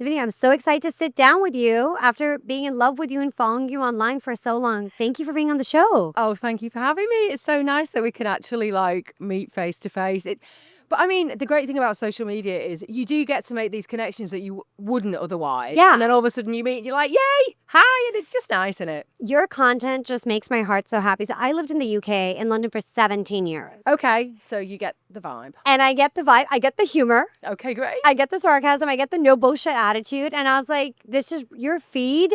Davinia, I'm so excited to sit down with you after being in love with you and following you online for so long. Thank you for being on the show. Oh, thank you for having me. It's so nice that we can actually like meet face to face. But I mean, the great thing about social media is you do get to make these connections that you wouldn't otherwise. Yeah. And then all of a sudden you meet and you're like, yay, hi. And it's just nice, isn't it? Your content just makes my heart so happy. So I lived in the UK, in London for 17 years. Okay. So you get the vibe. And I get the vibe. I get the humor. Okay, great. I get the sarcasm. I get the no bullshit attitude. And I was like, this is your feed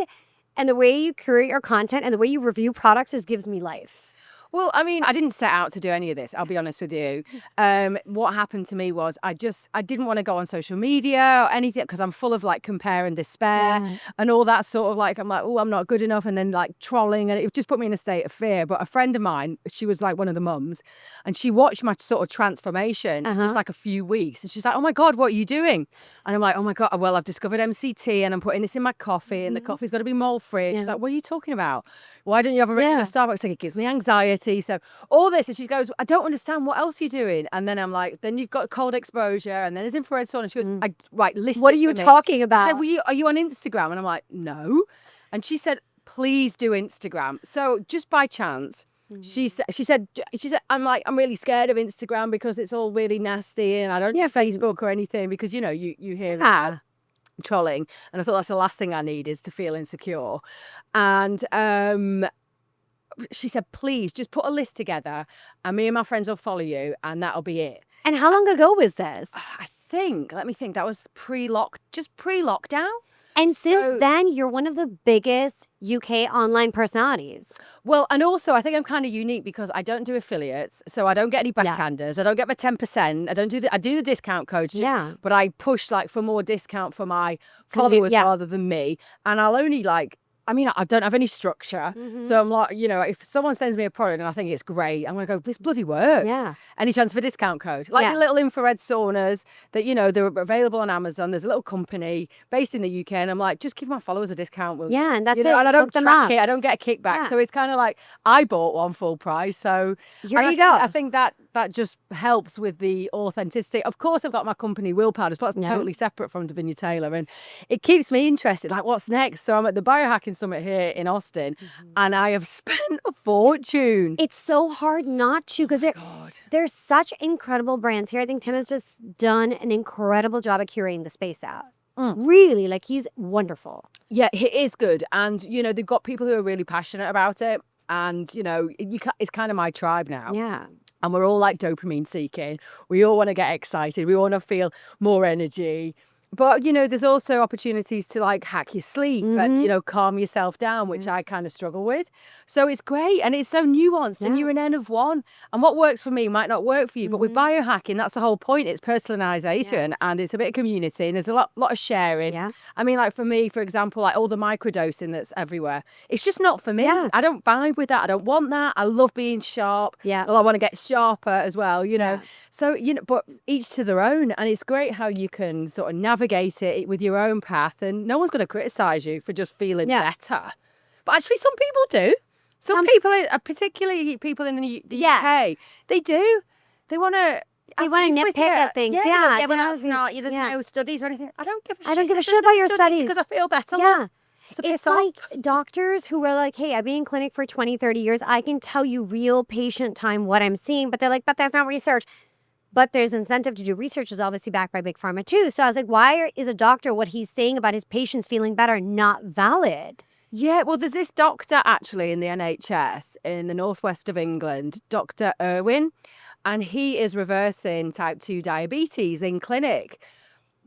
and the way you curate your content and the way you review products just gives me life. Well, I mean, I didn't set out to do any of this, I'll be honest with you. What happened to me was I didn't want to go on social media or anything because I'm full of like compare and despair and all that sort of like, I'm like, oh, I'm not good enough. And then like trolling, and it just put me in a state of fear. But a friend of mine, she was like one of the mums, and she watched my sort of transformation just like a few weeks. And she's like, oh my God, what are you doing? And I'm like, oh my God, well, I've discovered MCT and I'm putting this in my coffee and the coffee's got to be mold free. And she's like, what are you talking about? Why don't you have a regular Starbucks? Like, it gives me anxiety. So all this, and she goes, I don't understand, what else are you doing? And then I'm like, then you've got cold exposure, and then there's infrared sauna. And she goes, right, listen. What are you talking about? She said, are you on Instagram? And I'm like, no. And she said, please do Instagram. So just by chance, she said, I'm like, I'm really scared of Instagram because it's all really nasty, and I don't do Facebook or anything because, you know, you hear that. Trolling, and I thought that's the last thing I need is to feel insecure. And she said, please just put a list together and me and my friends will follow you and that'll be it. And how long ago was this? Let me think, that was pre-lockdown. And since then, you're one of the biggest UK online personalities. Well, and also I think I'm kind of unique because I don't do affiliates, so I don't get any backhanders. I don't get my 10%. I do the discount codes, but I push like for more discount for my followers rather than me. And I'll only like, I mean, I don't have any structure. So I'm like, you know, if someone sends me a product and I think it's great, I'm going to go, this bloody works. Yeah. Any chance for discount code? Like the little infrared saunas that, you know, they're available on Amazon. There's a little company based in the UK. And I'm like, just give my followers a discount. And that's it. And I don't track it. I don't get a kickback. So it's kind of like, I bought one full price. So here you go. I think that just helps with the authenticity. Of course, I've got my company Will Powders, but it's totally separate from Davinia Taylor. And it keeps me interested. Like, what's next? So I'm at the Biohacking Summit here in Austin, and I have spent a fortune. It's so hard not to, because there's such incredible brands here. I think Tim has just done an incredible job at curating the space out. Really, like, he's wonderful. Yeah, he is good. And, you know, they've got people who are really passionate about it. And, you know, it's kind of my tribe now. Yeah. And we're all like dopamine seeking. We all want to get excited. We want to feel more energy. But, you know, there's also opportunities to like hack your sleep and, you know, calm yourself down, which I kind of struggle with. So it's great. And it's so nuanced and you're an N of one. And what works for me might not work for you. But with biohacking, that's the whole point. It's personalization and it's a bit of community and there's a lot of sharing. Yeah. I mean, like for me, for example, like all the microdosing that's everywhere, it's just not for me. Yeah. I don't vibe with that. I don't want that. I love being sharp. Yeah. Well, I want to get sharper as well, you know. So, you know, but each to their own. And it's great how you can sort of navigate it with your own path and no one's going to criticize you for just feeling better. But actually some people do. Some people, particularly people in the UK, they do. They want to nitpick at things. Yeah, but that's not, there's no studies or anything. I don't give a shit about your studies. Because I feel better. Yeah. So it's like doctors who are like, hey, I've been in clinic for 20, 30 years. I can tell you real patient time what I'm seeing. But they're like, but there's no research. But there's incentive to do research is obviously backed by Big Pharma too. So I was like, why is a doctor, what he's saying about his patients feeling better, not valid? Yeah, well, there's this doctor actually in the NHS in the northwest of England, Dr. Irwin, and he is reversing type 2 diabetes in clinic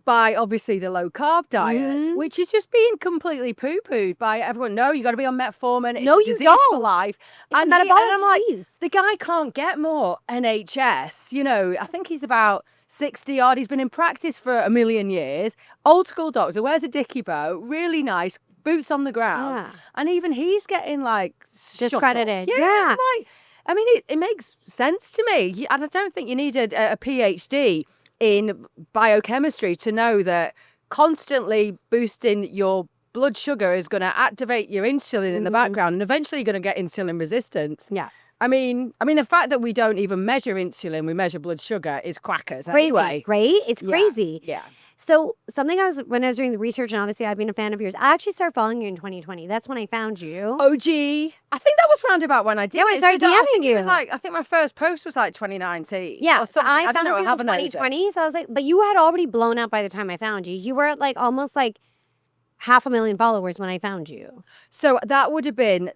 by obviously the low carb diet, which is just being completely poo-pooed by everyone. No, you got to be on metformin. No, you don't. For life. And I'm like, the guy can't get more NHS. You know, I think he's about 60 odd. He's been in practice for a million years. Old school doctor, wears a dicky bow, really nice, boots on the ground. Yeah. And even he's getting like discredited. Yeah. Like, I mean, it makes sense to me. And I don't think you need a PhD in biochemistry to know that constantly boosting your blood sugar is going to activate your insulin in the background and eventually you're going to get insulin resistance. Yeah. I mean, the fact that we don't even measure insulin, we measure blood sugar is quackers. Crazy, anyway. Right? It's crazy. Yeah. So when I was doing the research, and obviously I've been a fan of yours, I actually started following you in 2020. That's when I found you. OG. I think that was round about when I did. Yeah, when I it. started So I DMing think you. It was like, I think my first post was like 2019. Yeah, or so something. I don't found know. you I haven't in noticed it. 2020. So I was like, but you had already blown up by the time I found you. You were at like almost like 500,000 followers when I found you. So that would have been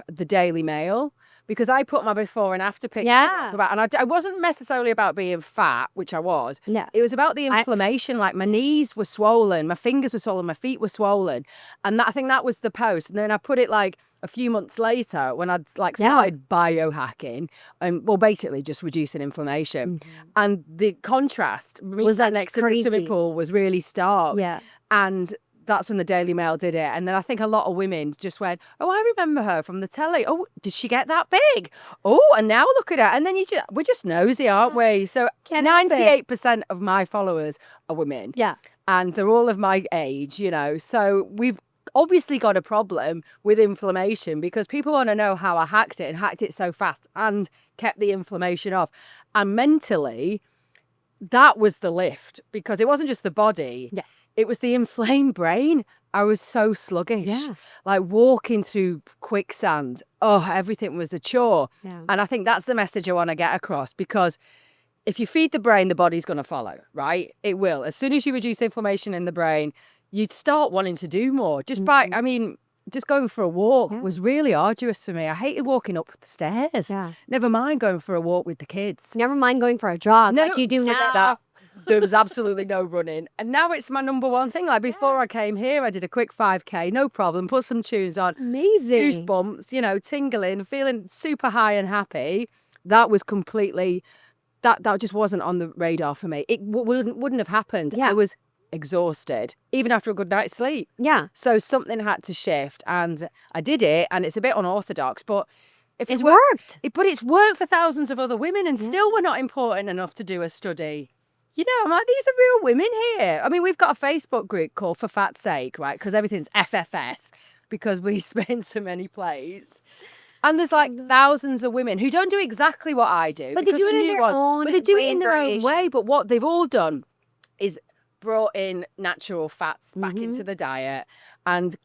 the Daily Mail, because I put my before and after picture. Yeah. And I wasn't necessarily about being fat, which I was. Yeah. It was about the inflammation. Like my knees were swollen, my fingers were swollen, my feet were swollen. And I think that was the post. And then I put it like a few months later when I'd like started biohacking and basically just reducing inflammation. And the contrast was that next to the swimming pool was really stark. Yeah. And that's when the Daily Mail did it. And then I think a lot of women just went, oh, I remember her from the telly. Oh, did she get that big? Oh, and now look at her. And then we're just nosy, aren't we? So 98% of my followers are women. Yeah. And they're all of my age, So we've obviously got a problem with inflammation because people want to know how I hacked it and hacked it so fast and kept the inflammation off. And mentally, that was the lift, because it wasn't just the body. Yeah. It was the inflamed brain. I was so sluggish. Yeah. Like walking through quicksand. Oh, everything was a chore. Yeah. And I think that's the message I want to get across, because if you feed the brain, the body's going to follow, right? It will. As soon as you reduce inflammation in the brain, you'd start wanting to do more. Just going for a walk was really arduous for me. I hated walking up the stairs. Yeah. Never mind going for a walk with the kids. Never mind going for a jog like you do forget now. that. There was absolutely no running. And now it's my number one thing. Like before I came here, I did a quick 5K, no problem. Put some tunes on. Amazing. Goosebumps, tingling, feeling super high and happy. That was completely, that just wasn't on the radar for me. It wouldn't have happened. Yeah. I was exhausted, even after a good night's sleep. Yeah. So something had to shift, and I did it, and it's a bit unorthodox, but It's worked. But it's worked for thousands of other women, and still we're not important enough to do a study. I'm like, these are real women here. I mean, we've got a Facebook group called For Fat's Sake, right? Because everything's FFS, because we spin so many plays. And there's like thousands of women who don't do exactly what I do. But they do it in their own way. But they do it in their own way. But what they've all done is brought in natural fats back into the diet and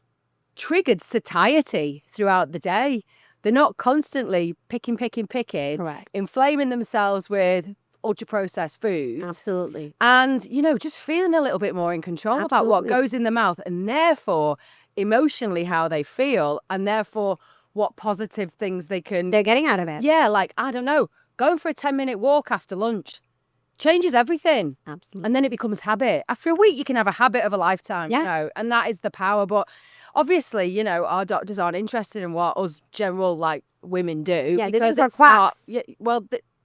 triggered satiety throughout the day. They're not constantly picking, Correct. inflaming themselves with ultra-processed foods. Absolutely. And, just feeling a little bit more in control about what goes in the mouth, and therefore emotionally how they feel, and therefore what positive things they're getting out of it. Yeah, like, I don't know, going for a 10-minute walk after lunch changes everything. Absolutely. And then it becomes habit. After a week, you can have a habit of a lifetime, and that is the power. But obviously, our doctors aren't interested in what us general, like, women do. Yeah, because they think we're quacks.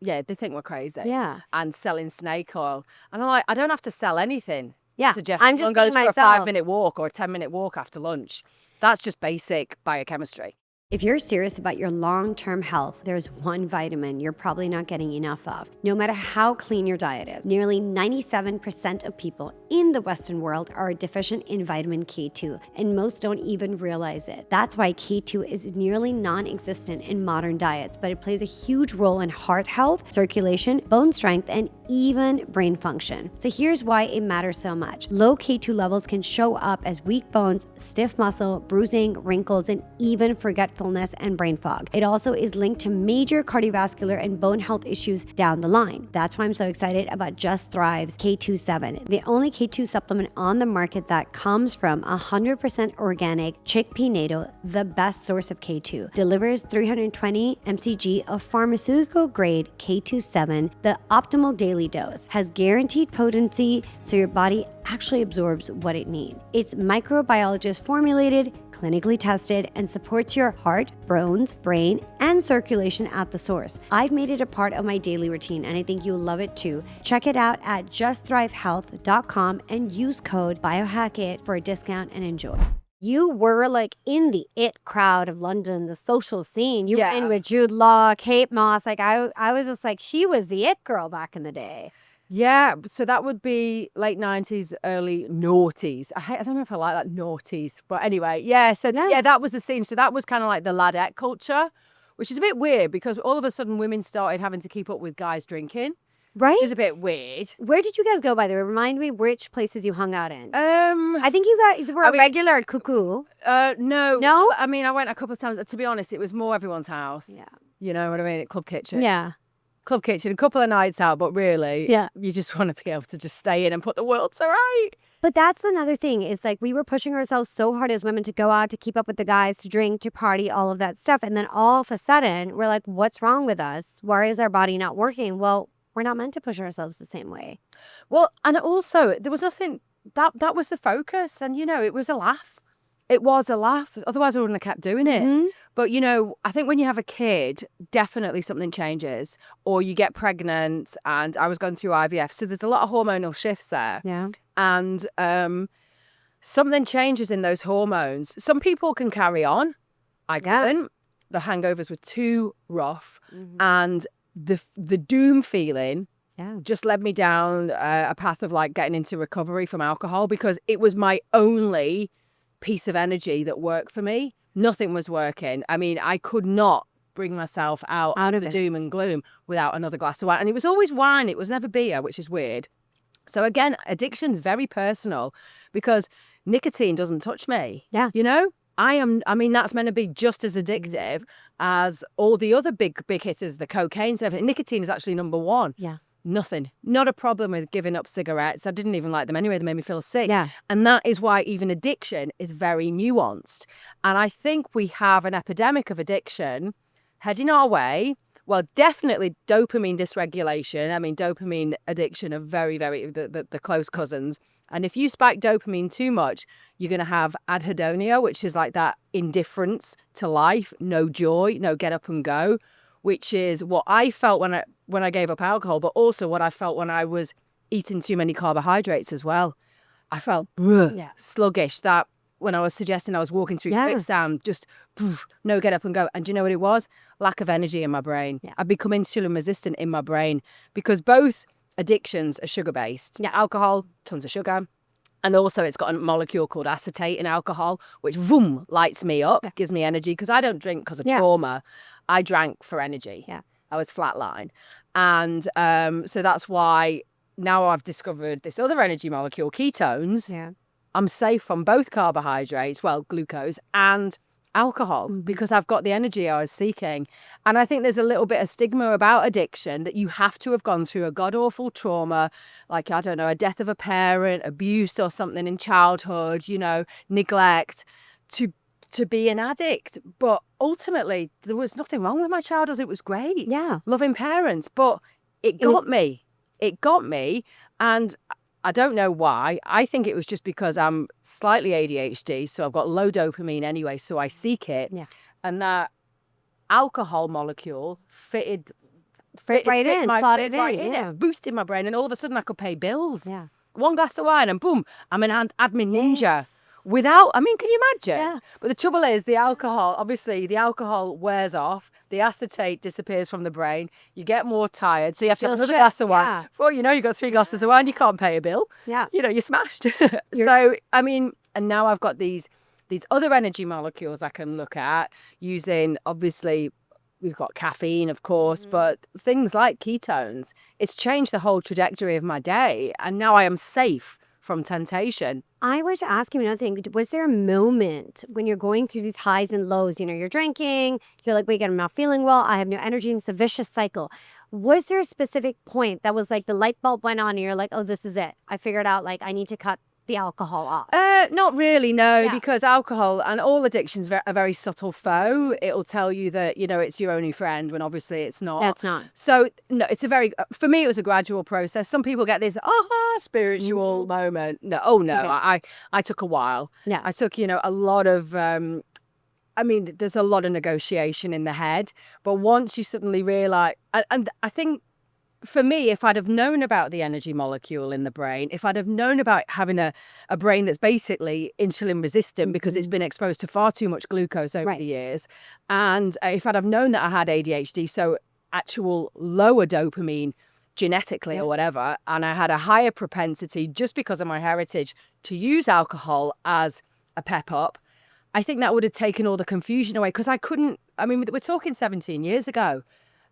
They think we're crazy. Yeah. And selling snake oil. And I'm like, I don't have to sell anything. Yeah, To suggest I'm just someone goes being for a myself. 5-minute walk or a 10-minute walk after lunch. That's just basic biochemistry. If you're serious about your long-term health, there's one vitamin you're probably not getting enough of, no matter how clean your diet is. Nearly 97% of people in the Western world are deficient in vitamin K2, and most don't even realize it. That's why K2 is nearly non-existent in modern diets, but it plays a huge role in heart health, circulation, bone strength, and even brain function. So here's why it matters so much. Low K2 levels can show up as weak bones, stiff muscle, bruising, wrinkles, and even forgetfulness and brain fog. It also is linked to major cardiovascular and bone health issues down the line. That's why I'm so excited about Just Thrive's K27, the only K2 supplement on the market that comes from 100% organic chickpea natto, the best source of K2. Delivers 320 mcg of pharmaceutical grade K27, the optimal daily dose, has guaranteed potency so your body actually absorbs what it needs. It's microbiologist formulated, clinically tested, and supports your heart, bones, brain, and circulation at the source. I've made it a part of my daily routine, and I think you'll love it too. Check it out at justthrivehealth.com and use code Biohack-it for a discount and enjoy. You were like in the it crowd of London, the social scene. You were in with Jude Law, Kate Moss. Like I was just like, she was the it girl back in the day. Yeah, so that would be late 90s, early noughties. I don't know if I like that, noughties. But anyway, that was the scene. So that was kind of like the ladette culture, which is a bit weird because all of a sudden women started having to keep up with guys drinking. Right? which is a bit weird. Where did you guys go, by the way? Remind me which places you hung out in. I I think you guys were a regular at Cuckoo. no. No? I mean, I went a couple of times. To be honest, it was more everyone's house. Yeah. You know what I mean? At Club Kitchen. Yeah. Club Kitchen, a couple of nights out, but really, Yeah. you just want to be able to just stay in and put the world to right. But that's another thing. Is like we were pushing ourselves so hard as women to go out, to keep up with the guys, to drink, to party, all of that stuff. And then all of a sudden, we're like, what's wrong with us? Why is our body not working? Well, we're not meant to push ourselves the same way. Well, and also, there was nothing, that was the focus. And, you know, it was a laugh. It was a laugh. Otherwise, I wouldn't have kept doing it. Mhm. But, you know, I think when you have a kid, definitely something changes. Or you get pregnant, and I was going through IVF. So there's a lot of hormonal shifts there. Yeah. And something changes in those hormones. Some people can carry on. I couldn't. The hangovers were too rough. And the doom feeling just led me down a path of like getting into recovery from alcohol, because it was my only piece of energy that worked for me. Nothing was working. I mean, I could not bring myself out of the doom and gloom without another glass of wine. And it was always wine. It was never beer, which is weird. So again, addiction's very personal, because nicotine doesn't touch me. Yeah. You know, I mean, that's meant to be just as addictive as all the other big hitters, the cocaine and everything. Nicotine is actually number one. Yeah. Nothing. Not a problem with giving up cigarettes. I didn't even like them anyway. They made me feel sick. Yeah. And that is why even addiction is very nuanced. And I think we have an epidemic of addiction heading our way. Well, definitely dopamine dysregulation. I mean, dopamine addiction are very, very, the close cousins. And if you spike dopamine too much, you're going to have anhedonia, which is like that indifference to life, no joy, no get up and go, which is what I felt when I gave up alcohol, but also what I felt when I was eating too many carbohydrates as well. I felt sluggish. That when I was suggesting I was walking through quicksand, just no get up and go. And do you know what it was? Lack of energy in my brain. Yeah. I've become insulin resistant in my brain, because both addictions are sugar based. Yeah. Alcohol, tons of sugar. And also it's got a molecule called acetate in alcohol, which lights me up, gives me energy, because I don't drink because of trauma. I drank for energy. Yeah. I was flatline. And so that's why now I've discovered this other energy molecule, ketones. Yeah. I'm safe from both carbohydrates, well, glucose and alcohol, because I've got the energy I was seeking. And I think there's a little bit of stigma about addiction, that you have to have gone through a god-awful trauma, like, I don't know, a death of a parent, abuse or something in childhood, you know, neglect, to be an addict. But ultimately, there was nothing wrong with my childhood. It was great. Yeah. Loving parents. But it got me. It got me. And I don't know why. I think it was just because I'm slightly ADHD, so I've got low dopamine anyway, so I seek it. Yeah. And that alcohol molecule fitted right in, slotted right in, yeah. It boosted my brain, and all of a sudden I could pay bills. Yeah. One glass of wine and boom, I'm an admin ninja. Without, I mean, can you imagine? Yeah. But the trouble is, the alcohol, obviously, the alcohol wears off, the acetate disappears from the brain, you get more tired, so you have to have another glass of wine. Yeah. Before you know, you got 3 glasses of wine, you can't pay a bill. Yeah. You know, you're smashed. So, I mean, and now I've got these other energy molecules I can look at using, obviously, we've got caffeine, of course, but things like ketones. It's changed the whole trajectory of my day, and now I am safe from temptation. I was to ask you another thing. Was there a moment when you're going through these highs and lows? You know, you're drinking, you're like, wait, I'm not feeling well, I have no energy, and it's a vicious cycle. Was there a specific point that was like the light bulb went on and you're like, oh, this is it. I figured out, like, I need to cut the alcohol off? Not really, no, Yeah. because alcohol and all addictions are a very subtle foe. It'll tell you that, you know, it's your only friend when obviously it's not. That's not. So, no, it's a very, for me, it was a gradual process. Some people get this, spiritual moment. No, Okay. I took a while. Yeah. I took, you know, a lot of, I mean, there's a lot of negotiation in the head, but once you suddenly realize, and I think, for me, if I'd have known about the energy molecule in the brain, if I'd have known about having a brain that's basically insulin resistant because it's been exposed to far too much glucose over the years, and if I'd have known that I had ADHD, so actual lower dopamine genetically or whatever, and I had a higher propensity just because of my heritage to use alcohol as a pep up, I think that would have taken all the confusion away, because I couldn't, I mean, we're talking 17 years ago.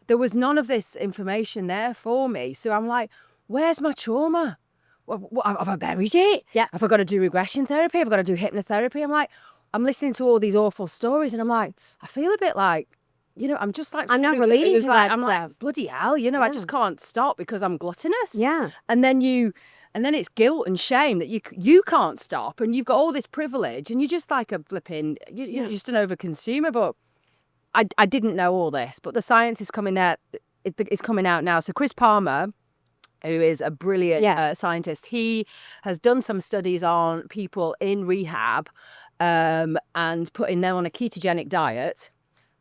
there was none of this information there for me. So I'm like, where's my trauma? Have I buried it? Yeah. Have I got to do regression therapy? Have I got to do hypnotherapy? I'm like, I'm listening to all these awful stories and I'm like, I feel a bit like, I'm just like, I'm not somebody relating who's to like, that I'm stuff. like, bloody hell, I just can't stop because I'm gluttonous. Yeah. And then it's guilt and shame that you can't stop and you've got all this privilege and you're just like a flipping, you're just an overconsumer. But I didn't know all this, but the science is coming out. It's coming out now. So Chris Palmer, who is a brilliant scientist, he has done some studies on people in rehab and putting them on a ketogenic diet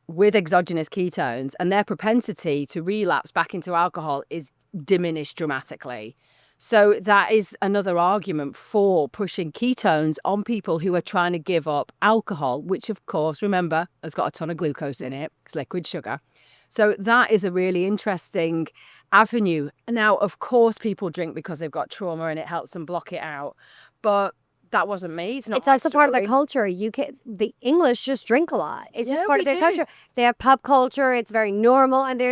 with exogenous ketones, and their propensity to relapse back into alcohol is diminished dramatically. So that is another argument for pushing ketones on people who are trying to give up alcohol, which of course, remember, has got a ton of glucose in it. It's liquid sugar. So that is a really interesting avenue. Now, of course, people drink because they've got trauma and it helps them block it out. But that wasn't me. It's also part of the culture. The English just drink a lot. It's just part of their culture. They have pub culture. It's very normal. And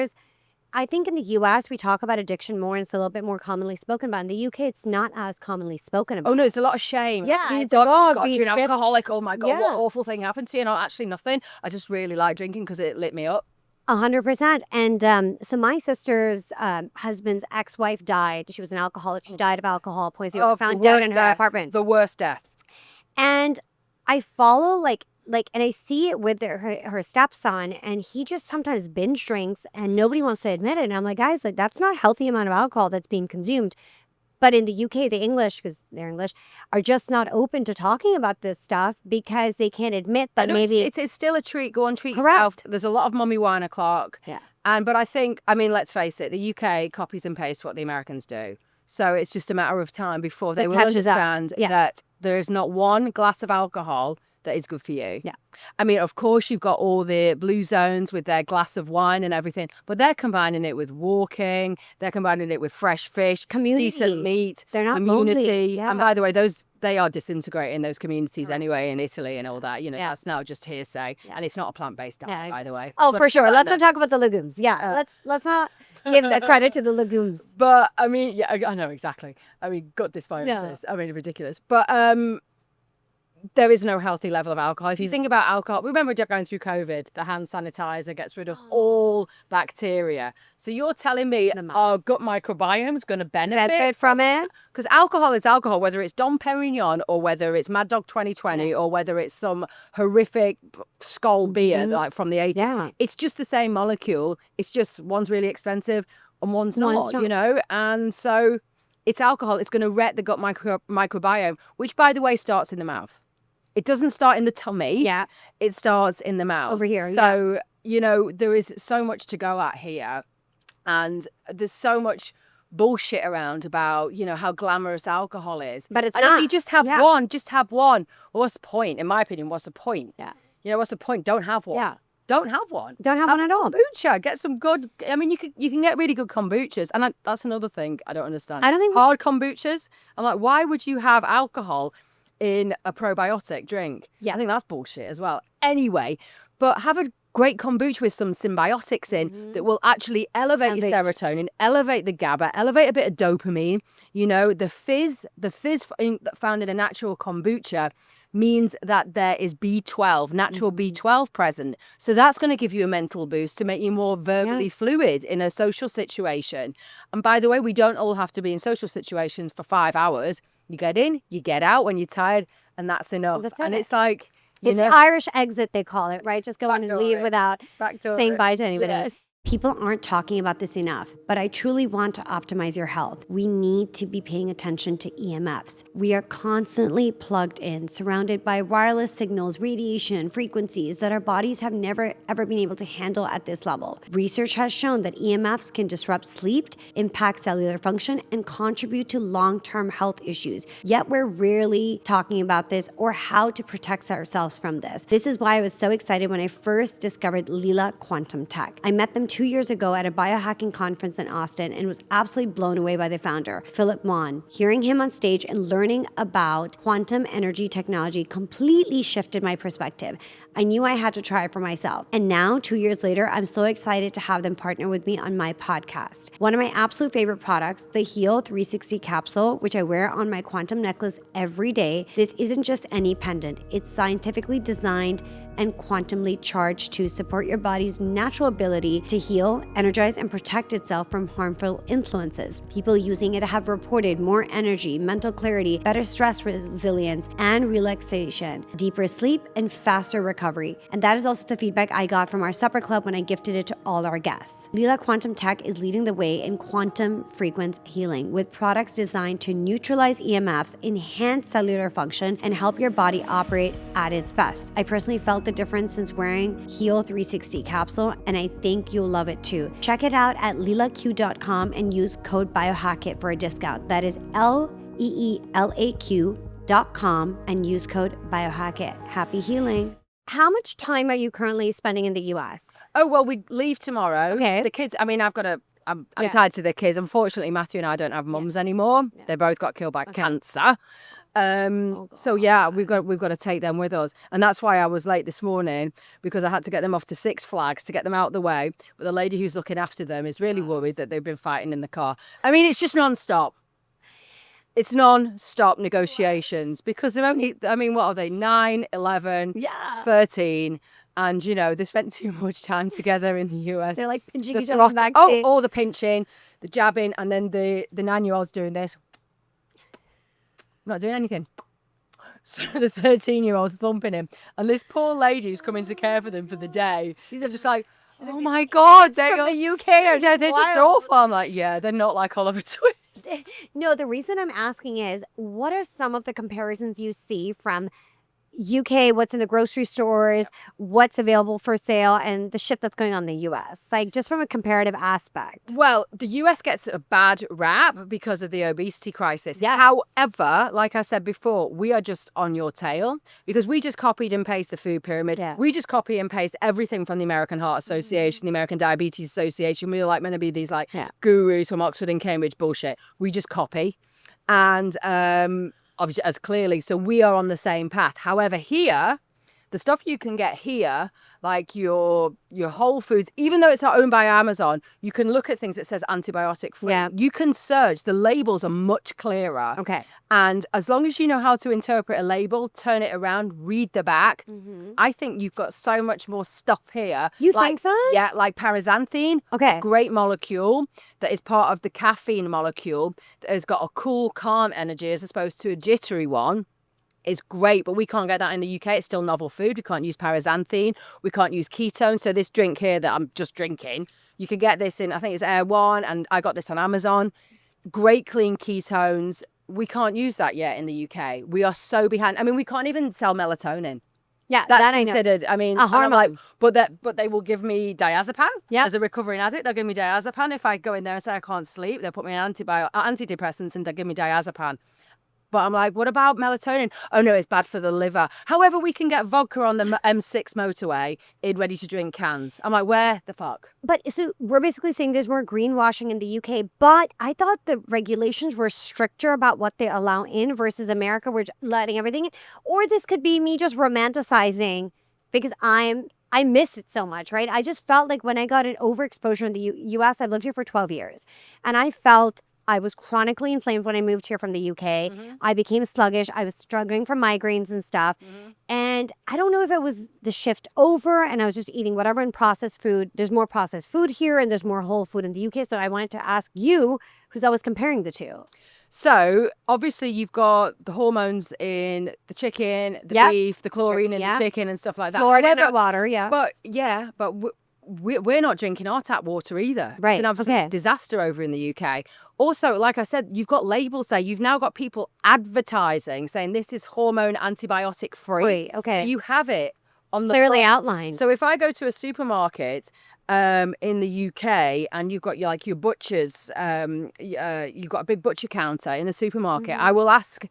I think in the U.S. we talk about addiction more and it's a little bit more commonly spoken about. In the U.K. it's not as commonly spoken about. Oh no, it's a lot of shame. Yeah, it's God, you're an alcoholic. Oh my God, what awful thing happened to you? No, actually nothing. I just really like drinking because it lit me up. 100%. And so my sister's husband's ex-wife died. She was an alcoholic. She died of alcohol poisoning. It was found dead in her apartment. The worst death. And I follow and I see it with her stepson, and he just sometimes binge drinks and nobody wants to admit it. And I'm like, guys, that's not a healthy amount of alcohol that's being consumed. But in the UK, the English, because they're English, are just not open to talking about this stuff because they can't admit that maybe it's still a treat. Go on, treat yourself. There's a lot of mummy wine o'clock. Yeah. But I think, let's face it, the UK copies and pastes what the Americans do. So it's just a matter of time before they will understand that there is not one glass of alcohol that is good for you. Yeah. Of course, you've got all the blue zones with their glass of wine and everything, but they're combining it with walking, they're combining it with fresh fish, decent meat, they're not community. Lonely. Yeah. And by the way, they are disintegrating those communities anyway in Italy and all that. That's now just hearrsay. Yeah. And it's not a plant-based diet, by the way. Oh, for sure. Let's not talk about the legumes. Yeah. Let's not give the credit to the legumes. But I know exactly. Gut dysbiosis. No. Ridiculous. But there is no healthy level of alcohol. If you think about alcohol, remember going through COVID, the hand sanitizer gets rid of all bacteria. So you're telling me our gut microbiome is going to benefit from it? Because alcohol is alcohol, whether it's Dom Perignon or whether it's Mad Dog 2020 or whether it's some horrific skull beer like from the 80s. Yeah. It's just the same molecule. It's just one's really expensive and one's not. And so it's alcohol. It's going to wreck the gut microbiome, which, by the way, starts in the mouth. It doesn't start in the tummy. Yeah. It starts in the mouth. Over here. So, there is so much to go at here. And there's so much bullshit around about, how glamorous alcohol is. But it's not. not. If you just have one, just have one. What's the point? In my opinion, what's the point? Yeah. What's the point? Don't have one. Yeah. Don't have one. Don't have one at all. Kombucha. Get some good. You can get really good kombuchas, and that's another thing I don't understand. I don't think hard kombuchas. I'm like, why would you have alcohol in a probiotic drink? Yeah, I think that's bullshit as well. Anyway, but have a great kombucha with some symbiotics in that will actually elevate your serotonin, elevate the GABA, elevate a bit of dopamine. The fizz found in a natural kombucha means that there is B12, natural B12 present. So that's going to give you a mental boost to make you more verbally fluid in a social situation. And by the way, we don't all have to be in social situations for 5 hours. You get in, you get out when you're tired, and that's enough. And it's like, it's the Irish exit, they call it, right? Just go in and leave without saying bye to anybody. Yes. People aren't talking about this enough, but I truly want to optimize your health. We need to be paying attention to EMFs. We are constantly plugged in, surrounded by wireless signals, radiation, frequencies that our bodies have never, ever been able to handle at this level. Research has shown that EMFs can disrupt sleep, impact cellular function, and contribute to long-term health issues. Yet we're rarely talking about this or how to protect ourselves from this. This is why I was so excited when I first discovered Lila Quantum Tech. I met them 2 2 years ago at a biohacking conference in Austin and was absolutely blown away by the founder, Philip Mon. Hearing him on stage and learning about quantum energy technology completely shifted my perspective. I knew I had to try it for myself. And now, 2 years later, I'm so excited to have them partner with me on my podcast. One of my absolute favorite products, the Heal 360 capsule, which I wear on my quantum necklace every day. This isn't just any pendant. It's scientifically designed and quantumly charged to support your body's natural ability to heal, energize, and protect itself from harmful influences. People using it have reported more energy, mental clarity, better stress resilience, and relaxation, deeper sleep, and faster recovery. And that is also the feedback I got from our supper club when I gifted it to all our guests. Lila Quantum Tech is leading the way in quantum frequency healing with products designed to neutralize EMFs, enhance cellular function, and help your body operate at its best. I personally felt the difference since wearing Heal 360 capsule, and I think you'll love it too. Check it out at lilaq.com and use code Biohack-it for a discount. That is LEELAQ.com and use code Biohack-it. Happy healing. How much time are you currently spending in the US? Oh, well, we leave tomorrow. Okay. The kids, I mean, I'm tied to the kids. Unfortunately, Matthew and I don't have mums anymore. Yeah. They both got killed by cancer. So yeah, we've got to take them with us. And that's why I was late this morning, because I had to get them off to Six Flags to get them out of the way. But the lady who's looking after them is really worried that they've been fighting in the car. I mean, it's just non-stop. It's non-stop negotiations because they're only, I mean, what are they? 9, 11, 13. And, you know, they spent too much time together in the US. They're like pinching each other's back. Oh, all the pinching, the jabbing, and then the 9-year-old's doing this. Not doing anything. So the 13-year-old's thumping him. And this poor lady who's coming to care for them for the day, they're just like, oh my God, they're from the UK. Yeah, they're just awful. I'm like, yeah, they're not like Oliver Twist. No, the reason I'm asking is, what are some of the comparisons you see from UK, what's in the grocery stores, what's available for sale, and the shit that's going on in the US? Like, just from a comparative aspect. Well, the US gets a bad rap because of the obesity crisis. Yes. However, like I said before, we are just on your tail because we just copied and pasted the food pyramid. Yeah. We just copy and paste everything from the American Heart Association, the American Diabetes Association. We're like meant to be these like gurus from Oxford and Cambridge bullshit. We just copy. And obviously, as clearly, so we are on the same path. However, here, the stuff you can get here, like your Whole Foods, even though it's not owned by Amazon, you can look at things that says antibiotic free. Yeah. You can search. The labels are much clearer. Okay. And as long as you know how to interpret a label, turn it around, read the back, I think you've got so much more stuff here. You think that? Yeah, like paraxanthine. Okay. Great molecule that is part of the caffeine molecule that has got a cool, calm energy as opposed to a jittery one. Is great, but we can't get that in the UK. It's still novel food. We can't use paraxanthine. We can't use ketones. So this drink here that I'm just drinking, you can get this in, I think it's Air One, and I got this on Amazon. Great clean ketones. We can't use that yet in the UK. We are so behind. I mean, we can't even sell melatonin. Yeah, That's that considered, I mean, a and I'm hormone. like, but they will give me diazepam Yeah. as a recovering addict. They'll give me diazepam. If I go in there and say I can't sleep, they'll put me on antidepressants and they'll give me diazepam. But I'm like, what about melatonin? Oh, no, it's bad for the liver. However, we can get vodka on the M6 motorway in ready-to-drink cans. I'm like, where the fuck? But so we're basically saying there's more greenwashing in the UK, but I thought the regulations were stricter about what they allow in versus America. We're letting everything in. Or this could be me just romanticizing because I miss it so much, right? I just felt like when I got an overexposure in the US, I lived here for 12 years, and I felt I was chronically inflamed when I moved here from the UK. I became sluggish. I was struggling from migraines and stuff. And I don't know if it was the shift over and I was just eating whatever in processed food. There's more processed food here and there's more whole food in the UK. So I wanted to ask you, who's always comparing the two. So obviously you've got the hormones in the chicken, the beef, the chlorine in the chicken and stuff like that. Fluoride water, But we're not drinking our tap water either. Right. It's an absolute disaster over in the UK. Also, like I said, you've got labels there. You've now got people advertising saying this is hormone antibiotic free. Okay. So you have it on the clearly front. outlined. So if I go to a supermarket in the UK and you've got your butchers, you've got a big butcher counter in the supermarket, I'll ask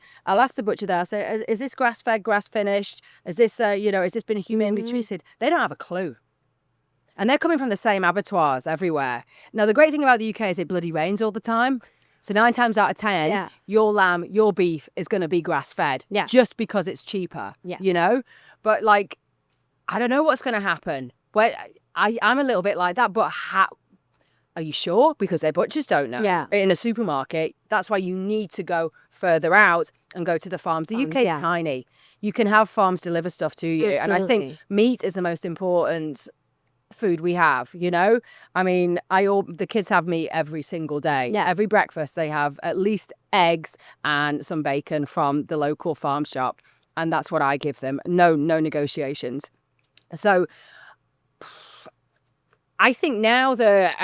the butcher there, I say, is this grass-fed, grass-finished? Is this, has this been humanely treated? They don't have a clue. And they're coming from the same abattoirs everywhere. Now, the great thing about the UK is it bloody rains all the time. So 9 times out of 10, your lamb, your beef is going to be grass-fed just because it's cheaper, you know? But like, I don't know what's going to happen. But I'm a little bit like that, but are you sure? Because their butchers don't know. Yeah. In a supermarket, that's why you need to go further out and go to the farms. The UK is tiny. You can have farms deliver stuff to you. Absolutely. And I think meat is the most important food we have, you know? I mean, the kids have meat every single day. Yeah. Every breakfast they have at least eggs and some bacon from the local farm shop. And that's what I give them. No negotiations. So I think now that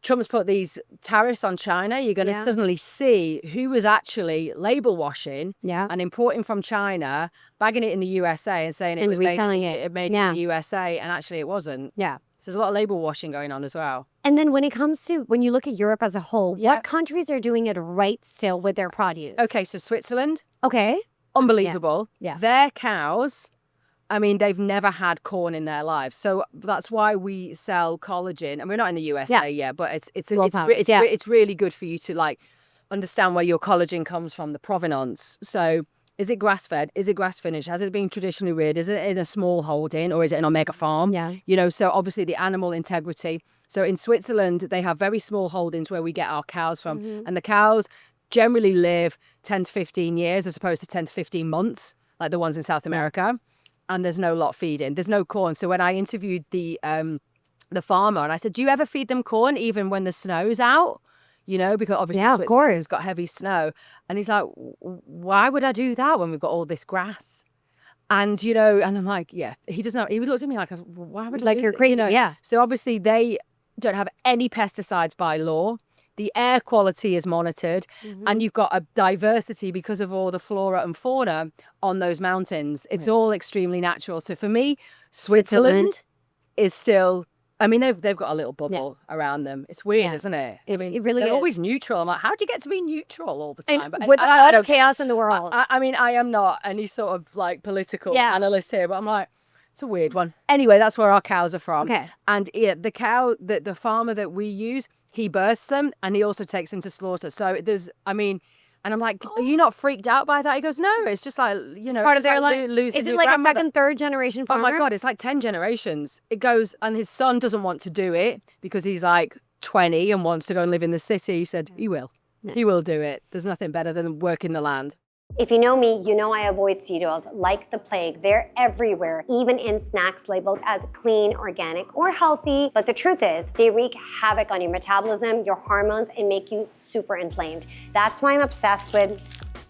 Trump's put these tariffs on China, you're going to suddenly see who was actually label washing and importing from China, bagging it in the USA and saying it was made in the USA, and actually it wasn't. Yeah. So there's a lot of label washing going on as well. And then when you look at Europe as a whole, what countries are doing it right still with their produce? Okay, so Switzerland. Okay. Unbelievable. Yeah. Their cows, I mean, they've never had corn in their lives. So that's why we sell collagen. And we're not in the USA yet, but it's really good for you to like understand where your collagen comes from, the provenance. So is it grass-fed? Is it grass-finished? Has it been traditionally reared? Is it in a small holding or is it an omega farm? Yeah. You know, so obviously the animal integrity. So in Switzerland, they have very small holdings where we get our cows from. Mm-hmm. And the cows generally live 10 to 15 years as opposed to 10 to 15 months, like the ones in South America. And there's no lot feeding. There's no corn. So when I interviewed the farmer and I said, do you ever feed them corn even when the snow's out? You know, because obviously Switzerland's got heavy snow. And he's like, why would I do that when we've got all this grass? And, you know, and I'm like, he doesn't know. He looked at me like, why would I like do you're that? crazy? You know? Yeah. So obviously they don't have any pesticides by law. The air quality is monitored and you've got a diversity because of all the flora and fauna on those mountains. It's all extremely natural. So for me, Switzerland is still, I mean, they've got a little bubble around them. It's weird, isn't it? I mean, it really they're is. always neutral. I'm like, how do you get to be neutral all the time? But with all the chaos in the world. I mean, I am not any sort of like political analyst here, but I'm like, it's a weird one. Anyway, that's where our cows are from. Okay. And the cow, the farmer that we use, he births them and he also takes them to slaughter. So there's, I mean, and I'm like, are you not freaked out by that? He goes, no, it's just like, you know, part of their like life. Is it like a second, third generation farmer? Oh my God, it's like 10 generations. It goes, and his son doesn't want to do it because he's like 20 and wants to go and live in the city. He said, he will. He will do it. There's nothing better than working the land. If you know me, you know I avoid seed oils like the plague. They're everywhere, even in snacks labeled as clean, organic, or healthy. But the truth is, they wreak havoc on your metabolism, your hormones, and make you super inflamed. That's why I'm obsessed with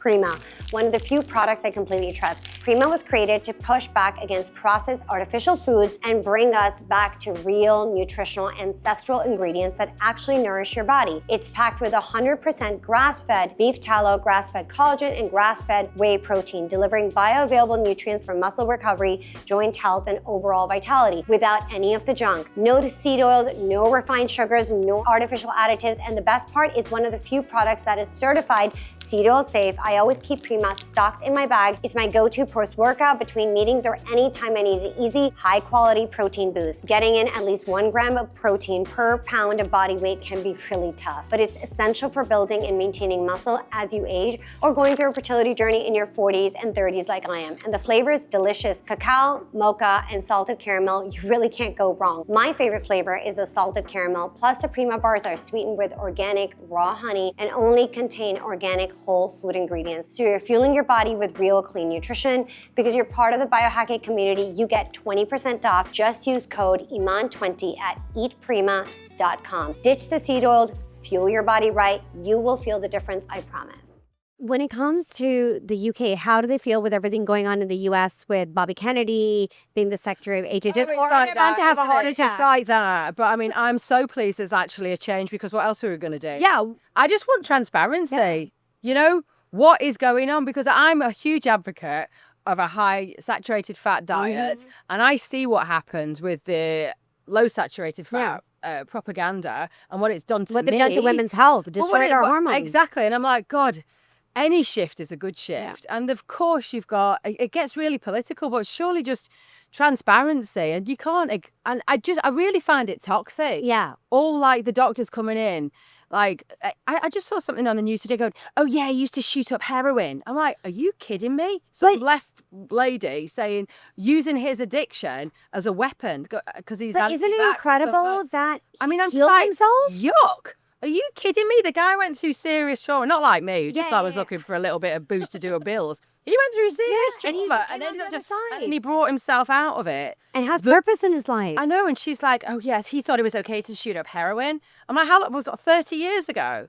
Prima, one of the few products I completely trust. Prima was created to push back against processed artificial foods and bring us back to real, nutritional, ancestral ingredients that actually nourish your body. It's packed with 100% grass-fed beef tallow, grass-fed collagen, and grass-fed whey protein, delivering bioavailable nutrients for muscle recovery, joint health, and overall vitality without any of the junk. No seed oils, no refined sugars, no artificial additives, and the best part, it's one of the few products that is certified seed oil safe. I always keep Prima stocked in my bag. It's my go-to post-workout, between meetings, or anytime I need an easy, high-quality protein boost. Getting in at least 1 gram of protein per pound of body weight can be really tough, but it's essential for building and maintaining muscle as you age or going through a fertility journey in your 40s and 30s like I am. And the flavor is delicious. Cacao, mocha, and salted caramel. You really can't go wrong. My favorite flavor is the salted caramel, plus the Prima bars are sweetened with organic raw honey and only contain organic whole food ingredients. So you're fueling your body with real clean nutrition. Because you're part of the Biohack-it community, you get 20% off. Just use code IMAN20 at eatprima.com. Ditch the seed oils, fuel your body right. You will feel the difference, I promise. When it comes to the UK, how do they feel with everything going on in the US with Bobby Kennedy being the Secretary of HHS? Or are they about to have a heart attack? It's like that. But I mean, I'm so pleased there's actually a change, because what else are we going to do? Yeah. I just want transparency. You know, what is going on? Because I'm a huge advocate of a high saturated fat diet. And I see what happens with the low saturated fat propaganda and what it's done to what they've done to women's health, destroyed our hormones. Exactly. And I'm like, God, any shift is a good shift. And of course you've got, it gets really political, but surely just transparency. And you can't, and I really find it toxic. Yeah. All like the doctors coming in, like, I just saw something on the news today going, oh yeah, he used to shoot up heroin. I'm like, are you kidding me? Some left lady saying, using his addiction as a weapon because he's But isn't it anti-vax or incredible something. that I mean, I'm just healed like, himself? yuck. Are you kidding me? The guy went through serious trauma. Not like me, who just Yeah, I was yeah. looking for a little bit of boost to do her bills. He went through serious and he trauma came out the other side. and he brought himself out of it. And has purpose in his life. I know, and she's like, oh yes, he thought it was okay to shoot up heroin. I'm like, how long was it? 30 years ago?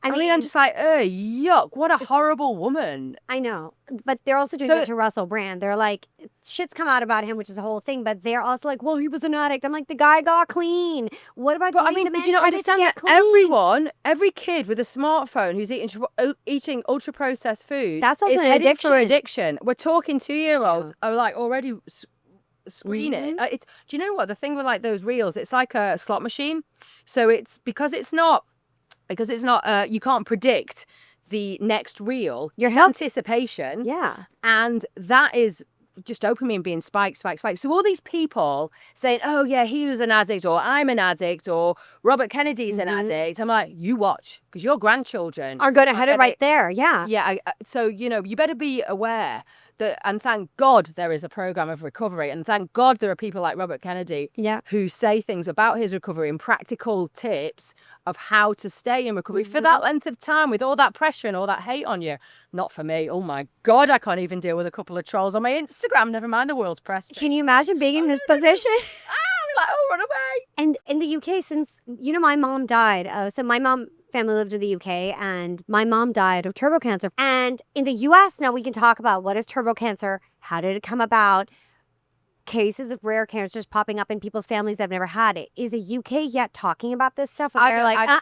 I mean, I'm just like, yuck, what a horrible woman. I know, but they're also doing it to Russell Brand. They're like, shit's come out about him, which is the whole thing, but they're also like, well, he was an addict. I'm like, the guy got clean. What about But I giving mean, the man do you not credit to understand get that clean? every kid with a smartphone who's eating ultra-processed food That's also is an headed for addiction. addiction. We're talking 2-year-olds are like already screening. Mm-hmm. Do you know what? The thing with like those reels, it's like a slot machine. So it's because it's not, you can't predict the next reel. Your It's health- anticipation. Yeah. And that is just dopamine being spiked. So all these people saying, oh yeah, he was an addict, or I'm an addict, or Robert Kennedy's an addict. I'm like, you watch, because your grandchildren Are going to head it right there. Yeah. Yeah. So, you better be aware that, and thank God there is a program of recovery, and thank God there are people like Robert Kennedy who say things about his recovery and practical tips of how to stay in recovery for that length of time with all that pressure and all that hate on you. Not for me. Oh my God, I can't even deal with a couple of trolls on my Instagram, never mind the world's press. Can you imagine being in his position? I'm like, oh, run away. And in the UK, since, my mom died, so my mom family lived in the UK, and my mom died of turbo cancer. And in the US now we can talk about what is turbo cancer, how did it come about, cases of rare cancers popping up in people's families that have never had it. Is the UK yet talking about this stuff? And they're like,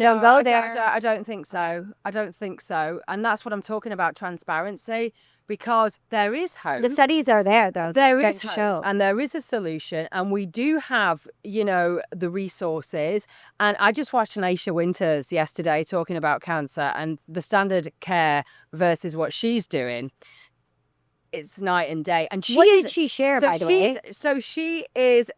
don't go there. I don't think so. I don't think so. And that's what I'm talking about, transparency. Because there is hope. The studies are there, though. There is to hope, show. and there is a solution, and we do have, the resources. And I just watched Aisha Winters yesterday talking about cancer and the standard care versus what she's doing. It's night and day. And What did she share, by the way? So she hates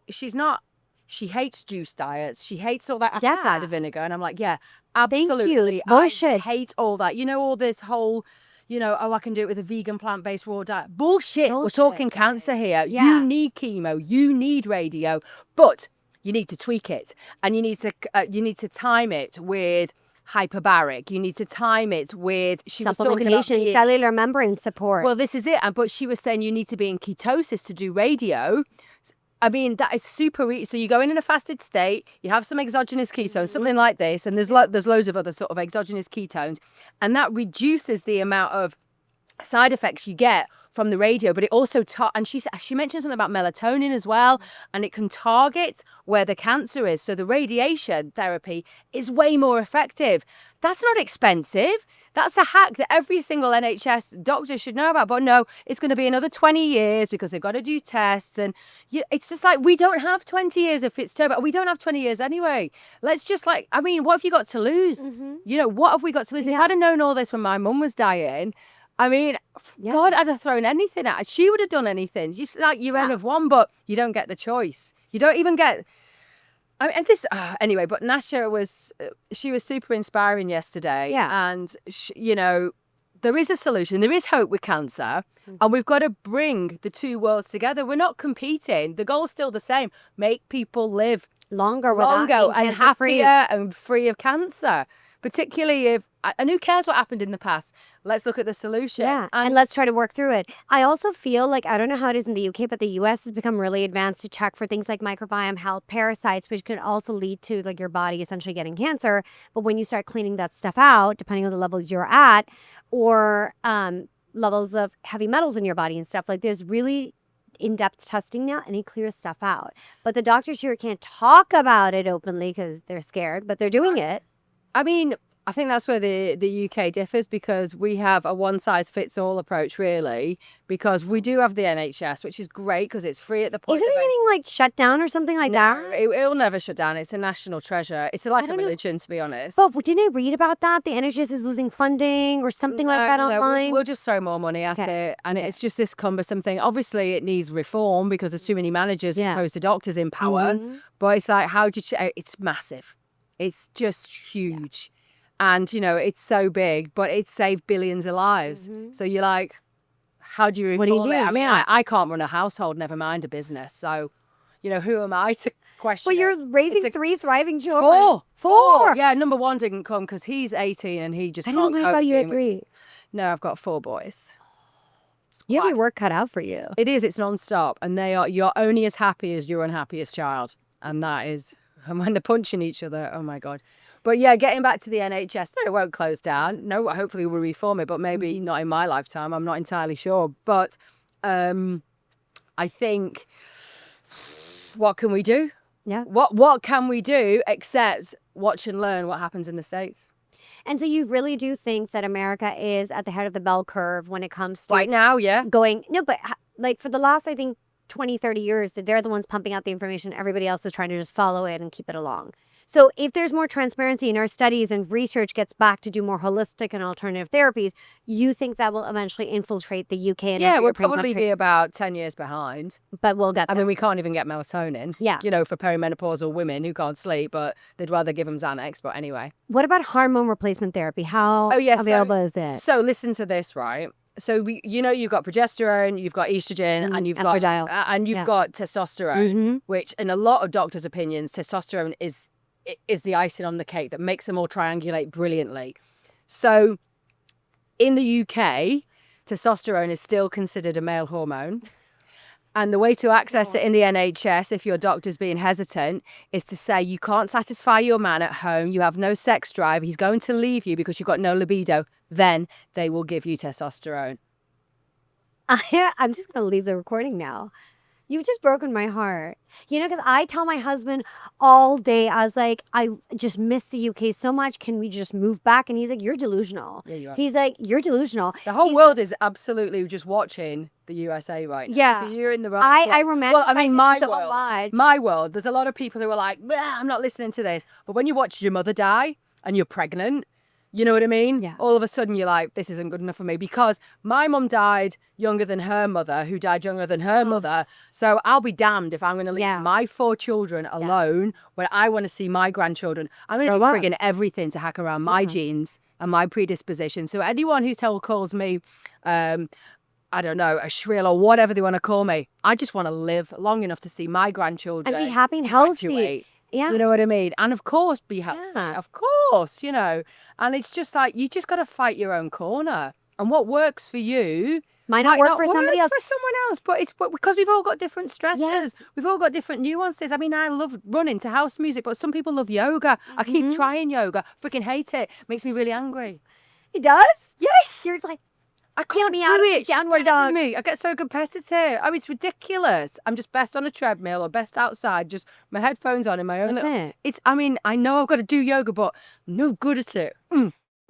juice diets. She hates all that apple cider vinegar. And I'm like, yeah, absolutely. Thank you. It's bullshit. I hate all that. All this whole... I can do it with a vegan plant-based raw diet. Bullshit. We're talking cancer here. Yeah. You need chemo. You need radio. But you need to tweak it. And you need to time it with hyperbaric. You need to time it with... She was talking about supplementation, cellular membrane support. Well, this is it. But she was saying you need to be in ketosis to do radio. I mean, that is super easy. So you go in a fasted state, you have some exogenous ketones, something like this, and there's loads of other sort of exogenous ketones, and that reduces the amount of side effects you get from the radio. But it also, and she mentioned something about melatonin as well, and it can target where the cancer is. So the radiation therapy is way more effective. That's not expensive. That's a hack that every single NHS doctor should know about. But no, it's going to be another 20 years because they've got to do tests. And it's just like, we don't have 20 years if it's turbo. We don't have 20 years anyway. Let's just what have you got to lose? What have we got to lose? If I'd have known all this when my mum was dying, I mean, God, I'd have thrown anything at her. She would have done anything. Just like you're N of one, but you don't get the choice. You don't even get... and this, anyway, but Nasha she was super inspiring yesterday. Yeah. And, there is a solution. There is hope with cancer. And we've got to bring the two worlds together. We're not competing. The goal's still the same. Make people live longer and happier and free of cancer. Particularly if, and who cares what happened in the past? Let's look at the solution. Yeah, and let's try to work through it. I also feel like, I don't know how it is in the UK, but the US has become really advanced to check for things like microbiome health, parasites, which could also lead to your body essentially getting cancer. But when you start cleaning that stuff out, depending on the levels you're at, or levels of heavy metals in your body and stuff, there's really in-depth testing now, and it clears stuff out. But the doctors here can't talk about it openly because they're scared, but they're doing it. I mean, I think that's where the UK differs, because we have a one-size-fits-all approach, really, because we do have the NHS, which is great because it's free at the point Isn't it of getting like shut down or something like that? It'll never shut down. It's a national treasure. It's like a don't know. religion, to be honest. But didn't I read about that? The NHS is losing funding or something like that online? We'll just throw more money at it. And it's just this cumbersome thing. Obviously, it needs reform because there's too many managers as opposed to doctors in power. But it's like, how do you... It's massive. It's just huge. And, you know, it's so big, but it saved billions of lives. So you're like, how do you reform What do you do? it? I mean, I can't run a household, never mind a business. So, you know, who am I to question But you're it? raising 3 thriving children. Four. Yeah, number one didn't come because he's 18 and he just I can't don't know cope about you at being 3. No, I've got 4 boys. You have your work cut out for you. It is. It's non-stop. And you're only as happy as your unhappiest child. And that is, and when they're punching each other, oh my God. But yeah, getting back to the NHS, no, it won't close down. No, hopefully we'll reform it, but maybe not in my lifetime. I'm not entirely sure. But I think, what can we do? Yeah. What can we do except watch and learn what happens in the States? And so you really do think that America is at the head of the bell curve when it comes to Right now, yeah. going, no, but like for the last, I think, 20, 30 years, they're the ones pumping out the information. Everybody else is trying to just follow it and keep it along. So if there's more transparency in our studies and research gets back to do more holistic and alternative therapies, you think that will eventually infiltrate the UK and Yeah, other we'll European probably be countries? about 10 years behind. But we'll get I there. mean, we can't even get melatonin. Yeah. You know, for perimenopausal women who can't sleep, but they'd rather give them Xanax. But anyway. What about hormone replacement therapy? How yes. available is it? So listen to this, right? So you've got progesterone, you've got estrogen, and you've estradiol. got testosterone, which in a lot of doctors' opinions, testosterone is the icing on the cake that makes them all triangulate brilliantly. So in the UK, testosterone is still considered a male hormone. And the way to access it in the NHS, if your doctor's being hesitant, is to say you can't satisfy your man at home, you have no sex drive, he's going to leave you because you've got no libido, then they will give you testosterone. I'm just going to leave the recording now. You've just broken my heart. You know, because I tell my husband all day, I was like, I just miss the UK so much. Can we just move back? And he's like, you're delusional. Yeah, you are. He's like, you're delusional. The whole world is absolutely just watching the USA right now. Yeah. So you're in the right place. I romanticize Well, I mean, my it so world. much. My world. There's a lot of people who are like, I'm not listening to this. But when you watch your mother die and you're pregnant, you know what I mean? Yeah. All of a sudden you're like, this isn't good enough for me, because my mum died younger than her mother, who died younger than her mother. So I'll be damned if I'm going to leave my 4 children alone when I want to see my grandchildren. I'm going to do friggin' everything to hack around my genes and my predisposition. So anyone who calls me, I don't know, a shrill or whatever they want to call me, I just want to live long enough to see my grandchildren and be happy and healthy. graduate. Yeah. You know what I mean? And of course, be healthy. Yeah. Of course, you know. And it's just like, you just got to fight your own corner. And what works for you Might not work for somebody else. for someone else. But because we've all got different stresses. Yes. We've all got different nuances. I mean, I love running to house music, but some people love yoga. I keep trying yoga. Freaking hate it. Makes me really angry. He does? Yes. You're like, I can't me do out of it. the It's just downward better than dog. me. I get so competitive. Oh, it's ridiculous. I'm just best on a treadmill or best outside, just my headphones on in my own That's little... it. I mean, I know I've got to do yoga, but I'm no good at it.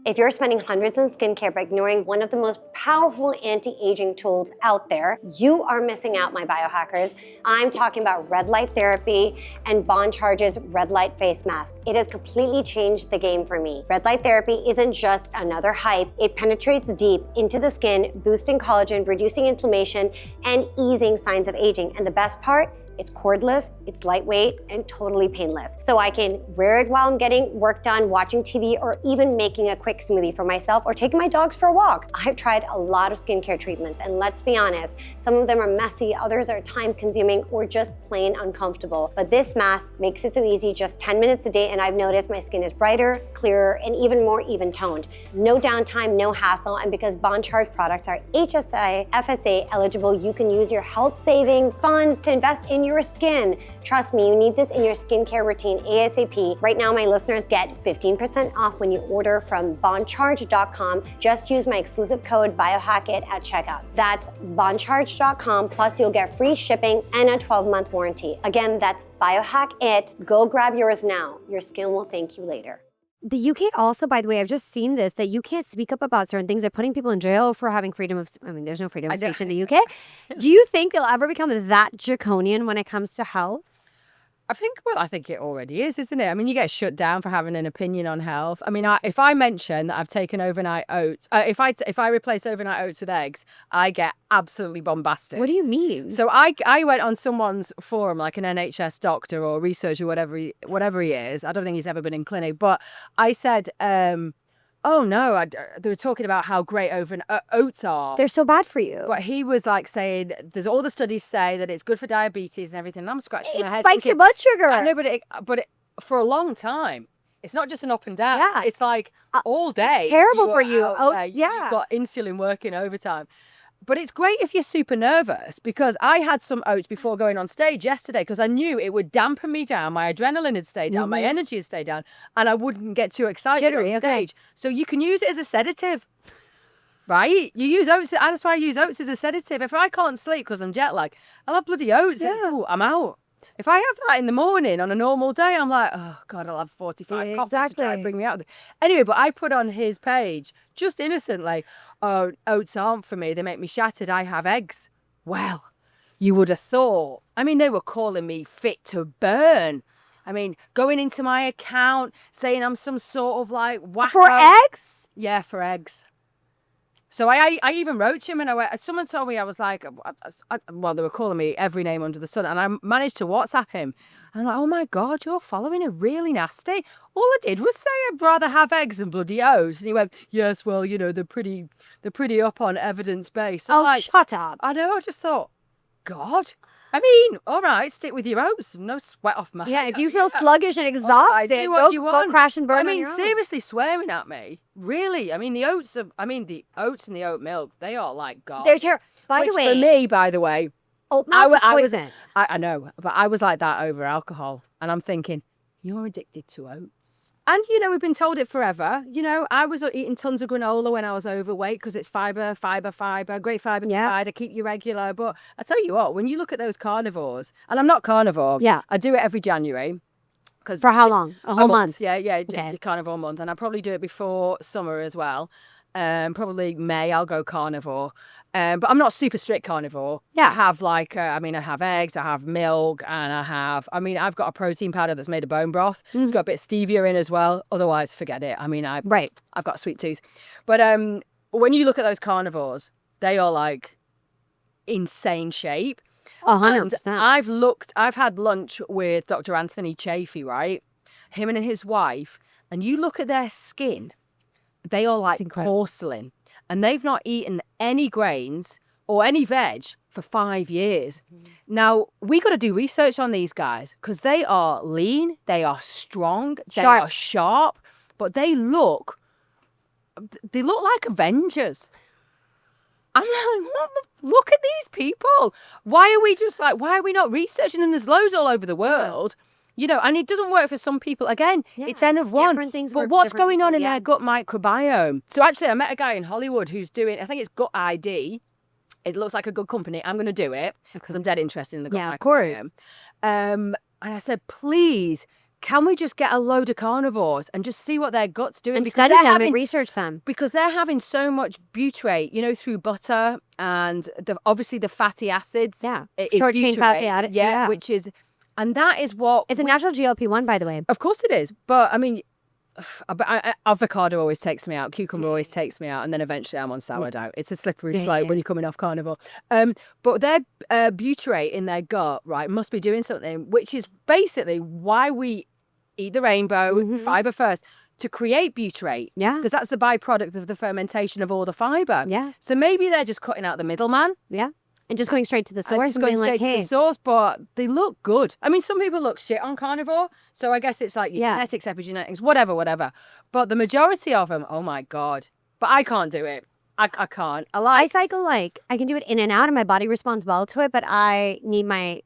If you're spending hundreds on skincare but ignoring one of the most powerful anti-aging tools out there, you are missing out, my biohackers. I'm talking about red light therapy and Bond Charge's red light face mask. It has completely changed the game for me. Red light therapy isn't just another hype. It penetrates deep into the skin, boosting collagen, reducing inflammation, and easing signs of aging. And the best part, it's cordless, it's lightweight, and totally painless. So I can wear it while I'm getting work done, watching TV, or even making a quick smoothie for myself or taking my dogs for a walk. I've tried a lot of skincare treatments, and let's be honest, some of them are messy, others are time-consuming, or just plain uncomfortable. But this mask makes it so easy, just 10 minutes a day, and I've noticed my skin is brighter, clearer, and even more even-toned. No downtime, no hassle, and because Bond Charge products are HSA, FSA eligible, you can use your health-saving funds to invest in your skin. Trust me, you need this in your skincare routine ASAP. Right now, my listeners get 15% off when you order from bondcharge.com. Just use my exclusive code Biohack-it at checkout. That's bondcharge.com, plus you'll get free shipping and a 12-month warranty. Again, that's Biohack-it. Go grab yours now. Your skin will thank you later. The UK also, by the way, I've just seen this, that you can't speak up about certain things. They're putting people in jail for having freedom of, I mean, there's no freedom of speech in the UK. Do you think they'll ever become that draconian when it comes to health? I think it already is, isn't it? I mean, you get shut down for having an opinion on health. I mean, if I mention that I've taken overnight oats, if I replace overnight oats with eggs, I get absolutely bombasted. What do you mean? So I went on someone's forum, like an NHS doctor or researcher, whatever he is. I don't think he's ever been in clinic, but I said, oh no, they were talking about how great oats are. They're so bad for you. But he was like saying, there's all the studies say that it's good for diabetes and everything. And I'm scratching my head. It spikes your blood sugar. I know, but for a long time, it's not just an up and down. Yeah. It's like all day. It's terrible you're for you. out Oh, there, yeah. You've got insulin working overtime. But it's great if you're super nervous, because I had some oats before going on stage yesterday because I knew it would dampen me down. My adrenaline had stayed down, my energy had stayed down, and I wouldn't get too excited Jittery, on stage. So you can use it as a sedative, right? You use oats, and that's why I use oats as a sedative. If I can't sleep because I'm jet lagged, I'll have bloody oats. Yeah. Ooh, I'm out. If I have that in the morning on a normal day, I'm like, oh God, I'll have 45 coffees to try exactly. and bring me out. Anyway, but I put on his page, just innocently, oh, oats aren't for me. They make me shattered. I have eggs. Well, you would have thought. I mean, they were calling me fit to burn. I mean, going into my account, saying I'm some sort of like wacko. For eggs? Yeah, for eggs. So I even wrote to him, and someone told me, I was like, well, they were calling me every name under the sun, and I managed to WhatsApp him. And I'm like, oh my God, you're following it really nasty. All I did was say I'd rather have eggs than bloody oats. And he went, yes, well, you know, they're pretty up on evidence base. Oh, like, shut up. I know, I just thought, God. I mean, all right, stick with your oats. No sweat off my Yeah, head. if you feel sluggish and exhausted, do what you want. go crash and burn I on mean, your own. seriously swearing at me. Really. I mean, the oats and the oat milk, they are like God. They're terrible. By Which the way, for me, by the way, oat milk is I was- poison. I know, but I was like that over alcohol. And I'm thinking, you're addicted to oats. And, you know, we've been told it forever. You know, I was eating tons of granola when I was overweight because it's fiber, great fiber to keep you regular. But I tell you what, when you look at those carnivores, and I'm not carnivore. Yeah. I do it every January. For how long? A whole month? Yeah, Okay. carnivore month. And I probably do it before summer as well. Probably May, I'll go carnivore. But I'm not super strict carnivore. Yeah. I have I have eggs, I have milk, and I've got a protein powder that's made of bone broth. It's got a bit of stevia in as well. Otherwise, forget it. I mean, I've got a sweet tooth. But when you look at those carnivores, they are like insane shape. 100%. I've had lunch with Dr. Anthony Chafee, right? Him and his wife, and you look at their skin, they are like porcelain. And they've not eaten any grains or any veg for 5 years. Now, we got to do research on these guys because they are lean, they are strong, they are sharp, but they look like Avengers. I'm like, look at these people. Why are we not researching them? There's loads all over the world. You know, and it doesn't work for some people. Again, it's N of one. Different things but work for what's different going on people, in their gut microbiome? So actually, I met a guy in Hollywood who's doing, I think it's Gut ID. It looks like a good company. I'm going to do it because I'm dead interested in the gut microbiome. Yeah, of course. And I said, please, can we just get a load of carnivores and just see what their gut's doing? And because study them and research them. Because they're having so much butyrate, you know, through butter and obviously the fatty acids. Yeah. Is Short chain fatty acid. Yeah, which is... And that is what... It's a natural GLP-1, by the way. Of course it is. But, I mean, avocado always takes me out. Cucumber always takes me out. And then eventually I'm on sourdough. It's a slippery slope when you're coming off carnivore. But their butyrate in their gut, right, must be doing something, which is basically why we eat the rainbow, fiber first, to create butyrate. Yeah. Because that's the byproduct of the fermentation of all the fiber. Yeah. So maybe they're just cutting out the middleman. Yeah. And just going straight to the source. Just going straight to the source, but they look good. I mean, some people look shit on carnivore, so I guess it's like your genetics, epigenetics, whatever. But the majority of them, oh my God. But I can't do it. I can't. I cycle I can do it in and out and my body responds well to it, but I need my,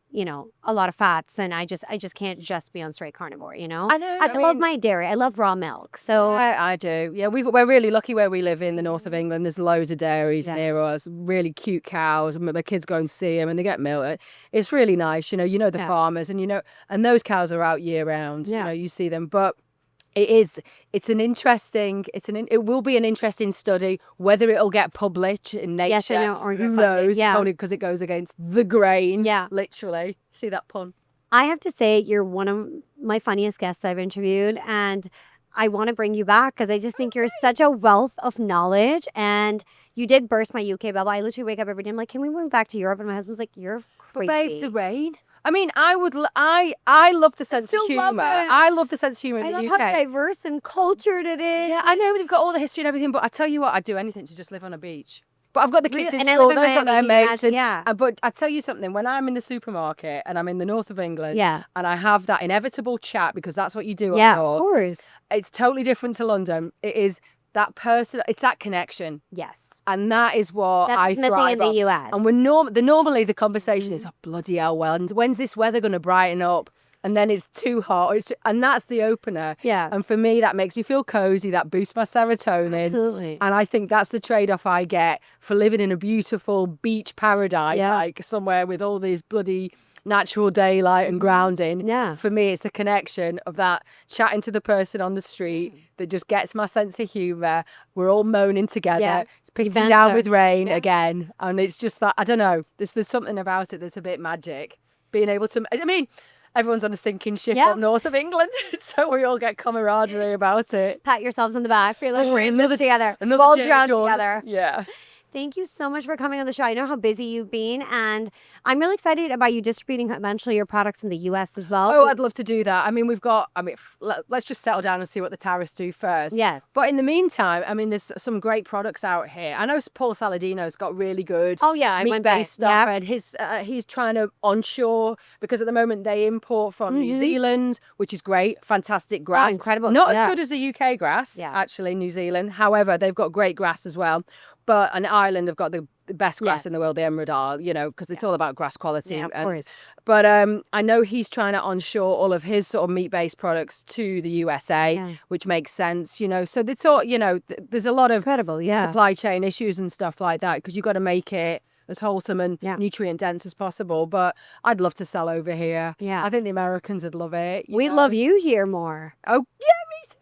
a lot of fats and I just can't just be on straight carnivore, you know? I know. I love my dairy. I love raw milk. So I do. Yeah, we're really lucky where we live in the north of England. There's loads of dairies near us, really cute cows. My kids go and see them and they get milk. It's really nice. You know the farmers and and those cows are out year round. You see them. But It is. It's an interesting. It will be an interesting study. Whether it'll get published in Nature, Yes, I know, or get who funded, knows? yeah. Only because it goes against the grain. Yeah. Literally. See that pun? I have to say, you're one of my funniest guests I've interviewed, and I want to bring you back because I just think you're such a wealth of knowledge, and you did burst my UK bubble. I literally wake up every day, I'm like, can we move back to Europe? And my husband's like, you're But crazy. babe, the rain. I mean, I love the sense of still love humor. it. I love the sense of humor in I the love UK. how diverse and cultured it is. Yeah, I know they've got all the history and everything, but I tell you what, I'd do anything to just live on a beach. But I've got the kids in And I school, live in they've got their Miami, can you mates. imagine? Yeah. But I tell you something, when I'm in the supermarket and I'm in the north of England, Yeah. and I have that inevitable chat, because that's what you do Yeah, up of north, course. it's totally different to London. It is that person, it's that connection. Yes. And that is what That's I what's missing thrive in the on. US. And normally the conversation is, oh, bloody hell, well, and when's this weather going to brighten up? And then it's too hot. And that's the opener. Yeah. And for me, that makes me feel cozy. That boosts my serotonin. Absolutely. And I think that's the trade-off I get for living in a beautiful beach paradise, Yeah. like somewhere with all these bloody natural daylight and grounding. Yeah. For me, it's the connection of that chatting to the person on the street that just gets my sense of humour. We're all moaning together. Yeah. It's pissing banter. down with rain Yeah. again. And it's just that, I don't know, there's something about it that's a bit magic. Being able to, I mean, everyone's on a sinking ship Yeah. up north of England. So we all get camaraderie about it. Pat yourselves on the back. Feel like we're in this together. Another We'll all day drown done. together. Yeah. Thank you so much for coming on the show. I know how busy you've been, and I'm really excited about you distributing eventually your products in the US as well. Oh, I'd love to do that. I mean, let's just settle down and see what the tariffs do first. Yes. But in the meantime, I mean, there's some great products out here. I know Paul Saladino's got really good Oh, yeah, I went back. meat-based stuff, Yep. and he's trying to onshore, because at the moment they import from New Zealand, which is great, fantastic grass. incredible. Not Yeah. as good as the UK grass, Yeah. actually, New Zealand. However, they've got great grass as well. And Ireland have got the best grass Yes. in the world, the Emerald Isle, because it's all about grass quality. Yeah, of course. But I know he's trying to onshore all of his sort of meat-based products to the USA, Yeah. which makes sense, So it's all, there's a lot of Incredible, yeah. supply chain issues and stuff like that, because you've got to make it as wholesome and Yeah. nutrient dense as possible. But I'd love to sell over here. Yeah. I think the Americans would love it. We'd love you here more. Oh, yeah,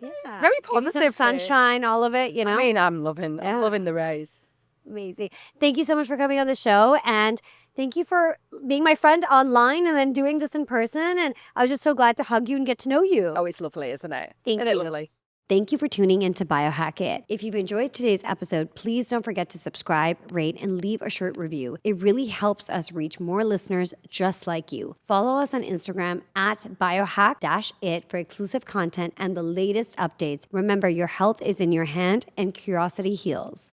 me too. Yeah. Very Give you some positive. here. sunshine, all of it, I mean, I'm loving the rays. Amazing. Thank you so much for coming on the show, and thank you for being my friend online and then doing this in person. And I was just so glad to hug you and get to know you. Oh, it's lovely, isn't it? Thank Isn't it you. lovely? Thank you for tuning in to Biohack-it. If you've enjoyed today's episode, please don't forget to subscribe, rate, and leave a short review. It really helps us reach more listeners just like you. Follow us on Instagram at biohack-it for exclusive content and the latest updates. Remember, your health is in your hand and curiosity heals.